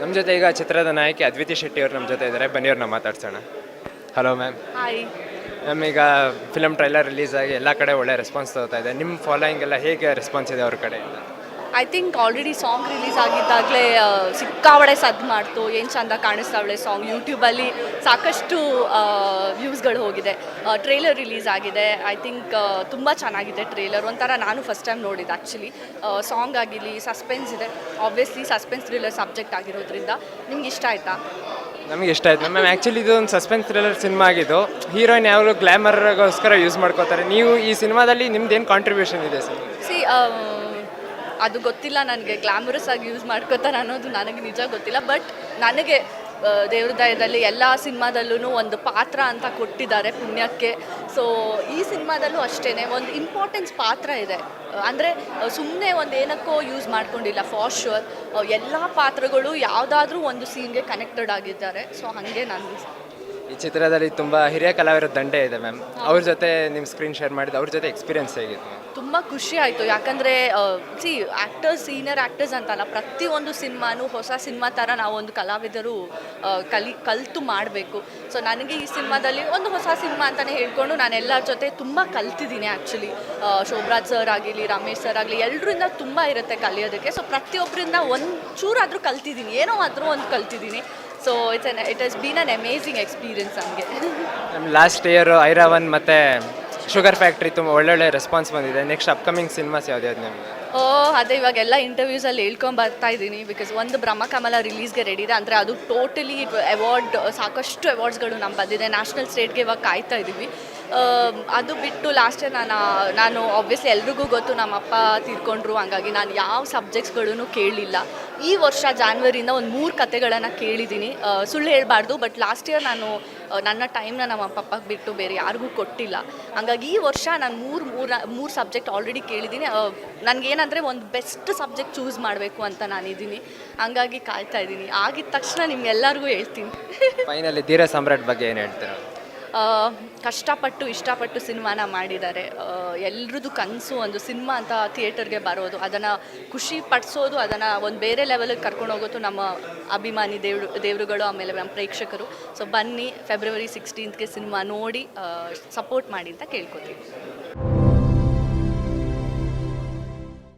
ನಮ್ಮ ಜೊತೆ ಈಗ ಚಿತ್ರದ ನಾಯಕಿ ಅದ್ವಿತಿ ಶೆಟ್ಟಿ ಅವರು ನಮ್ಮ ಜೊತೆ ಇದ್ದಾರೆ, ಬನ್ನಿ ಅವ್ರನ್ನ ಮಾತಾಡ್ಸೋಣ. Hello ma'am. ಹಾಯ್. ಮ್ಯಾಮ್, ಈಗ ಫಿಲಮ್ ಟ್ರೈಲರ್ ರಿಲೀಸ್ ಆಗಿ ಎಲ್ಲ ಕಡೆ ಒಳ್ಳೆ ರೆಸ್ಪಾನ್ಸ್ ತಗೋತಾ ಇದೆ. ನಿಮ್ಮ ಫಾಲೋಯಿಂಗ್ ಎಲ್ಲ ಹೇಗೆ ರೆಸ್ಪಾನ್ಸ್ ಇದೆ ಅವ್ರ ಕಡೆಯಿಂದ? I think already song release ಆಗಿದ್ದಾಗಲೇ ಸಿಕ್ಕಾವಡೆ ಸದ್ದು ಮಾಡ್ತು, ಏನು ಚಂದ ಕಾಣಿಸ್ತಾವಳೆ ಸಾಂಗ್. ಯೂಟ್ಯೂಬಲ್ಲಿ ಸಾಕಷ್ಟು ವ್ಯೂಸ್ಗಳು ಹೋಗಿದೆ. ಟ್ರೇಲರ್ ರಿಲೀಸ್ ಆಗಿದೆ. ಐ ಥಿಂಕ್ ತುಂಬ ಚೆನ್ನಾಗಿದೆ ಟ್ರೇಲರ್. ಒಂಥರ ನಾನು ಫಸ್ಟ್ ಟೈಮ್ ನೋಡಿದ್ದು ಆ್ಯಕ್ಚುಲಿ. ಸಾಂಗ್ ಆಗಿರಲಿ, ಸಸ್ಪೆನ್ಸ್ ಇದೆ. ಆಬ್ವಿಯಸ್ಲಿ ಸಸ್ಪೆನ್ಸ್ ಥ್ರಿಲ್ಲರ್ ಸಬ್ಜೆಕ್ಟ್ ಆಗಿರೋದ್ರಿಂದ ನಿಮ್ಗೆ ಇಷ್ಟ ಆಯಿತಾ? ನಮಗೆ ಇಷ್ಟ ಆಯ್ತು ಮ್ಯಾಮ್. ಆ್ಯಕ್ಚುಲಿ ಇದು ಒಂದು ಸಸ್ಪೆನ್ಸ್ ಥ್ರಿಲ್ಲರ್ ಸಿನಿಮಾ ಆಗಿದ್ದು, ಹೀರೋಯಿನ್ ಯಾವಾಗಲೂ ಗ್ಲಾಮರ್ಗೋಸ್ಕರ ಯೂಸ್ ಮಾಡ್ಕೋತಾರೆ. ನೀವು ಈ ಸಿನಿಮಾದಲ್ಲಿ ನಿಮ್ದೇನು ಕಾಂಟ್ರಿಬ್ಯೂಷನ್ ಇದೆ ಸರ್? ಸಿ ಅದು ಗೊತ್ತಿಲ್ಲ ನನಗೆ, ಗ್ಲಾಮರಸ್ ಆಗಿ ಯೂಸ್ ಮಾಡ್ಕೋತಾರೆ ಅನ್ನೋದು ನನಗೆ ನಿಜ ಗೊತ್ತಿಲ್ಲ. ಬಟ್ ನನಗೆ ದೇವ್ರ ದಯದಲ್ಲಿ ಎಲ್ಲ ಸಿನಿಮಾದಲ್ಲೂ ಒಂದು ಪಾತ್ರ ಅಂತ ಕೊಟ್ಟಿದ್ದಾರೆ ಪುಣ್ಯಕ್ಕೆ. ಸೊ ಈ ಸಿನಿಮಾದಲ್ಲೂ ಅಷ್ಟೇ ಒಂದು ಇಂಪಾರ್ಟೆನ್ಸ್ ಪಾತ್ರ ಇದೆ. ಅಂದರೆ ಸುಮ್ಮನೆ ಒಂದು ಏನಕ್ಕೋ ಯೂಸ್ ಮಾಡ್ಕೊಂಡಿಲ್ಲ. ಫಾರ್ ಶ್ಯೂರ್ ಎಲ್ಲ ಪಾತ್ರಗಳು ಯಾವುದಾದ್ರೂ ಒಂದು ಸೀನ್ಗೆ ಕನೆಕ್ಟೆಡ್ ಆಗಿದ್ದಾರೆ. ಸೊ ಹಾಗೆ ನಾನು ಈ ಚಿತ್ರದಲ್ಲಿ ತುಂಬ ಹಿರಿಯ ಕಲಾವಿದರ ದಂಡೆ ಇದೆ ಮ್ಯಾಮ್. ಅವ್ರ ಜೊತೆ ನಿಮ್ಮ ಸ್ಕ್ರೀನ್ ಶೇರ್ ಮಾಡಿದ್ದು, ಅವ್ರ ಜೊತೆ ಎಕ್ಸ್ಪೀರಿಯನ್ಸ್ ಹೇಗಿತ್ತು? ತುಂಬ ಖುಷಿ ಆಯಿತು. ಯಾಕಂದರೆ ಆ್ಯಕ್ಟರ್ಸ್, ಸೀನಿಯರ್ ಆ್ಯಕ್ಟರ್ಸ್ ಅಂತಲ್ಲ, ಪ್ರತಿಯೊಂದು ಸಿನಿಮಾನೂ ಹೊಸ ಸಿನಿಮಾ ಥರ ನಾವೊಂದು ಕಲಾವಿದರು ಕಲಿತು ಮಾಡಬೇಕು. ಸೊ ನನಗೆ ಈ ಸಿನಿಮಾದಲ್ಲಿ ಒಂದು ಹೊಸ ಸಿನಿಮಾ ಅಂತಲೇ ಹೇಳ್ಕೊಂಡು ನಾನು ಎಲ್ಲರ ಜೊತೆ ತುಂಬ ಕಲ್ತಿದ್ದೀನಿ ಆ್ಯಕ್ಚುಲಿ. ಶೋಭರಾಜ್ ಸರ್ ಆಗಿರಲಿ, ರಮೇಶ್ ಸರ್ ಆಗಲಿ, ಎಲ್ಲರಿಂದ ತುಂಬ ಇರುತ್ತೆ ಕಲಿಯೋದಕ್ಕೆ. ಸೊ ಪ್ರತಿಯೊಬ್ಬರಿಂದ ಒಂದು ಚೂರಾದರೂ ಕಲ್ತಿದ್ದೀನಿ, ಏನೋ ಆದರೂ ಒಂದು ಕಲ್ತಿದ್ದೀನಿ. So it has been an amazing experience ನನಗೆ. ಲಾಸ್ಟ್ ಇಯರ್ ಐರಾವನ್ ಮತ್ತು ಶುಗರ್ ಫ್ಯಾಕ್ಟ್ರಿ ತುಂಬ ಒಳ್ಳೊಳ್ಳೆ ರೆಸ್ಪಾನ್ಸ್ ಬಂದಿದೆ. ನೆಕ್ಸ್ಟ್ ಅಪ್ಕಮಿಂಗ್ ಸಿನಿಮಾಸ್ ಯಾವ್ದು ನಿಮಗೆ? ಅದೇ ಇವಾಗೆಲ್ಲ ಇಂಟರ್ವ್ಯೂಸಲ್ಲಿ ಹೇಳ್ಕೊಂಬರ್ತಾ ಇದ್ದೀನಿ. ಬಿಕಾಸ್ ಒಂದು ಬ್ರಹ್ಮಕಮಲ ರಿಲೀಸ್ಗೆ ರೆಡಿ ಇದೆ. ಅಂದರೆ ಅದು ಟೋಟಲಿ ಅವಾರ್ಡ್, ಸಾಕಷ್ಟು ಅವಾರ್ಡ್ಸ್ಗಳು ನಮ್ಮ ಬಂದಿದೆ. ನ್ಯಾಷನಲ್ ಸ್ಟೇಟ್ಗೆ ಇವಾಗ ಕಾಯ್ತಾ ಇದ್ದೀವಿ. ಅದು ಬಿಟ್ಟು ಲಾಸ್ಟ್ ಇಯರ್ ನಾನು ಆಬ್ವಿಯಸ್ಲಿ ಎಲ್ರಿಗೂ ಗೊತ್ತು ನಮ್ಮ ಅಪ್ಪ ತೀರ್ಕೊಂಡ್ರು. ಹಂಗಾಗಿ ನಾನು ಯಾವ ಸಬ್ಜೆಕ್ಟ್ಸ್ಗಳೂ ಕೇಳಲಿಲ್ಲ. ಈ ವರ್ಷ ಜಾನ್ವರಿಯಿಂದ ಒಂದು 3 ಕತೆಗಳನ್ನು ಕೇಳಿದ್ದೀನಿ. ಸುಳ್ಳು ಹೇಳಬಾರ್ದು, ಬಟ್ ಲಾಸ್ಟ್ ಇಯರ್ ನಾನು ನನ್ನ ಟೈಮ್ನ ನಮ್ಮ ಪಪ್ಪಗೆ ಬಿಟ್ಟು ಬೇರೆ ಯಾರಿಗೂ ಕೊಟ್ಟಿಲ್ಲ. ಹಂಗಾಗಿ ಈ ವರ್ಷ ನಾನು ಮೂರು ಸಬ್ಜೆಕ್ಟ್ ಆಲ್ರೆಡಿ ಕೇಳಿದ್ದೀನಿ. ನನಗೇನಂದರೆ ಒಂದು ಬೆಸ್ಟ್ ಸಬ್ಜೆಕ್ಟ್ ಚೂಸ್ ಮಾಡಬೇಕು ಅಂತ ನಾನಿದ್ದೀನಿ. ಹಂಗಾಗಿ ಕಾಯ್ತಾ ಇದ್ದೀನಿ. ಆಗಿದ ತಕ್ಷಣ ನಿಮ್ಗೆಲ್ಲರಿಗೂ ಹೇಳ್ತೀನಿ. ಫೈನಲಿ ಧೀರ ಸಾಮ್ರಾಟ್ ಬಗ್ಗೆ ಏನು ಹೇಳ್ತೀರಾ? ಕಷ್ಟಪಟ್ಟು ಇಷ್ಟಪಟ್ಟು ಸಿನಿಮಾನ ಮಾಡಿದ್ದಾರೆ. ಎಲ್ರದ್ದು ಕನಸು ಒಂದು ಸಿನಿಮಾ ಅಂತ ಥಿಯೇಟರ್ಗೆ ಬರೋದು, ಅದನ್ನು ಖುಷಿ ಪಡಿಸೋದು, ಅದನ್ನು ಒಂದು ಬೇರೆ ಲೆವೆಲಿಗೆ ಕರ್ಕೊಂಡು ಹೋಗೋದು ನಮ್ಮ ಅಭಿಮಾನಿ ದೇವರುಗಳು, ಆಮೇಲೆ ನಮ್ಮ ಪ್ರೇಕ್ಷಕರು. ಸೊ ಬನ್ನಿ, ಫೆಬ್ರವರಿ 16ಗೆ ಸಿನಿಮಾ ನೋಡಿ ಸಪೋರ್ಟ್ ಮಾಡಿ ಅಂತ ಕೇಳ್ಕೊತೀವಿ.